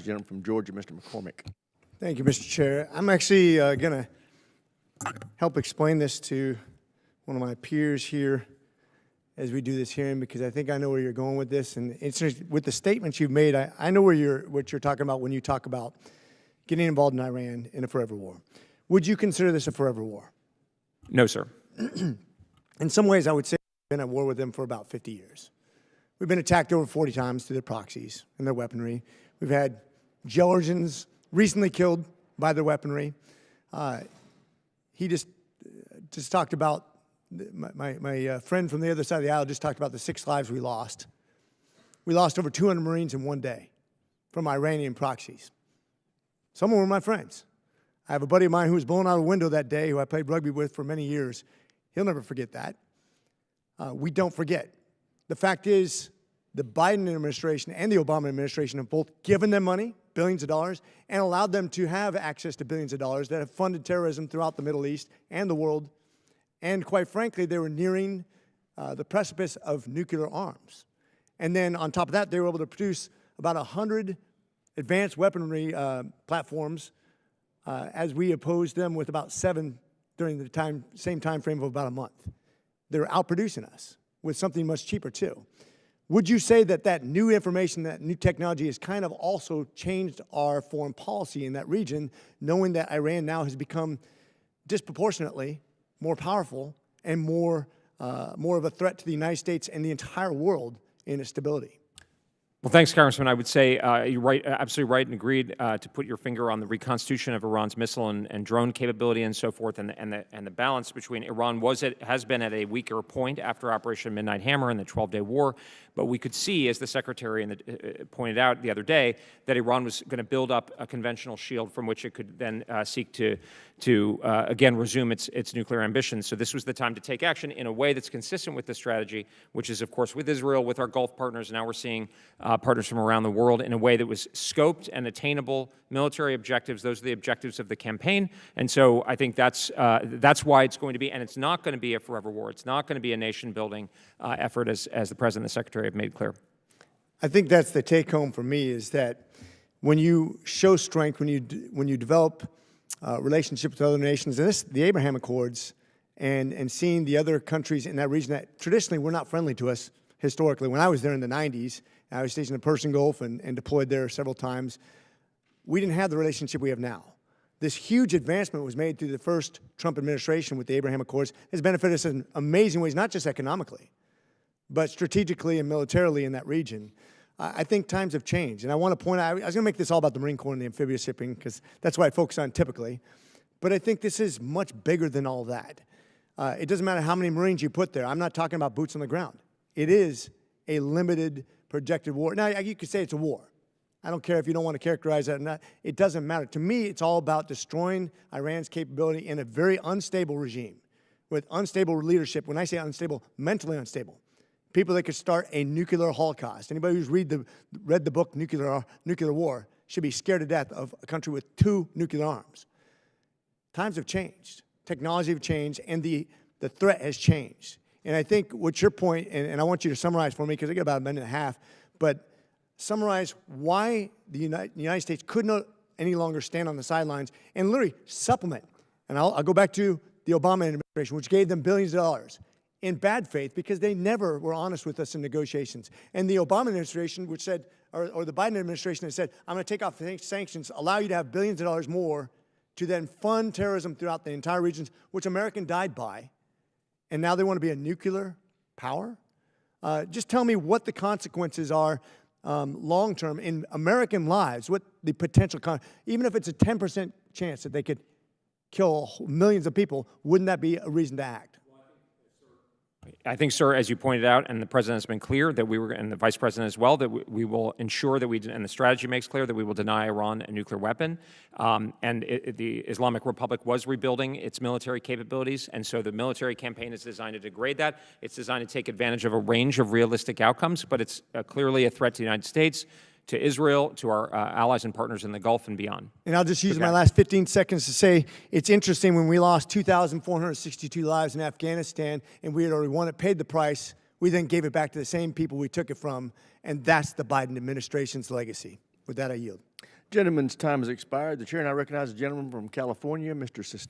gentleman from Georgia, Mr. McCormick. Thank you, Mr. Chair. I'm actually going to help explain this to one of my peers here as we do this hearing, because I think I know where you're going with this. And it's just, with the statements you've made, I know what you're talking about when you talk about getting involved in Iran in a forever war. Would you consider this a forever war? No, sir. In some ways, I would say we've been at war with them for about 50 years. We've been attacked over 40 times through their proxies and their weaponry. We've had Georgians recently killed by their weaponry. He just talked about, my friend from the other side of the aisle just talked about the 6 lives we lost. We lost over 200 Marines in one day from Iranian proxies. Some of them were my friends. I have a buddy of mine who was blown out a window that day who I played rugby with for many years. He'll never forget that. We don't forget. The fact is, the Biden administration and the Obama administration have both given them money, billions of dollars, and allowed them to have access to billions of dollars that have funded terrorism throughout the Middle East and the world. And quite frankly, they were nearing the precipice of nuclear arms. And then on top of that, they were able to produce about 100 advanced weaponry platforms as we opposed them with about 7 during the same time frame of about a month. They're outproducing us with something much cheaper too. Would you say that that new information, that new technology has kind of also changed our foreign policy in that region, knowing that Iran now has become disproportionately more powerful and more of a threat to the United States and the entire world in its stability? Well, thanks, Congressman. I would say you're right, absolutely right, and agreed to put your finger on the reconstitution of Iran's missile and drone capability and so forth, and the balance between Iran has been at a weaker point after Operation Midnight Hammer and the 12-day war. But we could see, as the Secretary pointed out the other day, that Iran was going to build up a conventional shield from which it could then seek to again resume its nuclear ambitions. So this was the time to take action in a way that's consistent with the strategy, which is, of course, with Israel, with our Gulf partners. Now we're seeing partners from around the world in a way that was scoped and attainable military objectives. Those are the objectives of the campaign. And so I think that's why it's going to be, and it's not going to be a forever war. It's not going to be a nation-building effort, as the President and the Secretary have made clear. I think that's the take-home for me, is that when you show strength, when you develop relationships with other nations, and the Abraham Accords, and seeing the other countries in that region that traditionally were not friendly to us historically. When I was there in the 90s, I was stationed in the Persian Gulf and deployed there several times. We didn't have the relationship we have now. This huge advancement was made through the first Trump administration with the Abraham Accords. Has benefited us in amazing ways, not just economically, but strategically and militarily in that region. I think times have changed. And I want to point out, I was going to make this all about the Marine Corps and the amphibious shipping, because that's what I focus on typically. But I think this is much bigger than all that. It doesn't matter how many Marines you put there. I'm not talking about boots on the ground. It is a limited projected war. Now, you could say it's a war. I don't care if you don't want to characterize that or not. It doesn't matter. To me, it's all about destroying Iran's capability in a very unstable regime with unstable leadership. When I say unstable, mentally unstable. People that could start a nuclear holocaust. Anybody who's read the book Nuclear War should be scared to death of a country with 2 nuclear arms. Times have changed. Technology have changed, and the threat has changed. And I think what's your point, and I want you to summarize for me, because I got about a minute and a half, but summarize why the United States could not any longer stand on the sidelines and literally supplement. And I'll go back to the Obama administration, which gave them billions of dollars in bad faith, because they never were honest with us in negotiations. And the Obama administration, which said, or the Biden administration has said, I'm going to take off sanctions, allow you to have billions of dollars more to then fund terrorism throughout the entire regions, which America died by. And now they want to be a nuclear power? Just tell me what the consequences are long-term in American lives, what the potential, even if it's a 10% chance that they could kill millions of people, wouldn't that be a reason to act? I think, sir, as you pointed out, and the President has been clear that and the Vice President as well, that we will ensure that and the strategy makes clear that we will deny Iran a nuclear weapon. The Islamic Republic was rebuilding its military capabilities, and so the military campaign is designed to degrade that. It's designed to take advantage of a range of realistic outcomes, but it's clearly a threat to the United States, to Israel, to our allies and partners in the Gulf and beyond. And I'll just use my last 15 seconds to say, it's interesting when we lost 2,462 lives in Afghanistan and we had already won it, paid the price, we then gave it back to the same people we took it from, and that's the Biden administration's legacy. With that, I yield. Gentleman's time has expired. The chair now recognizes the gentleman from California, Mr. Sestano.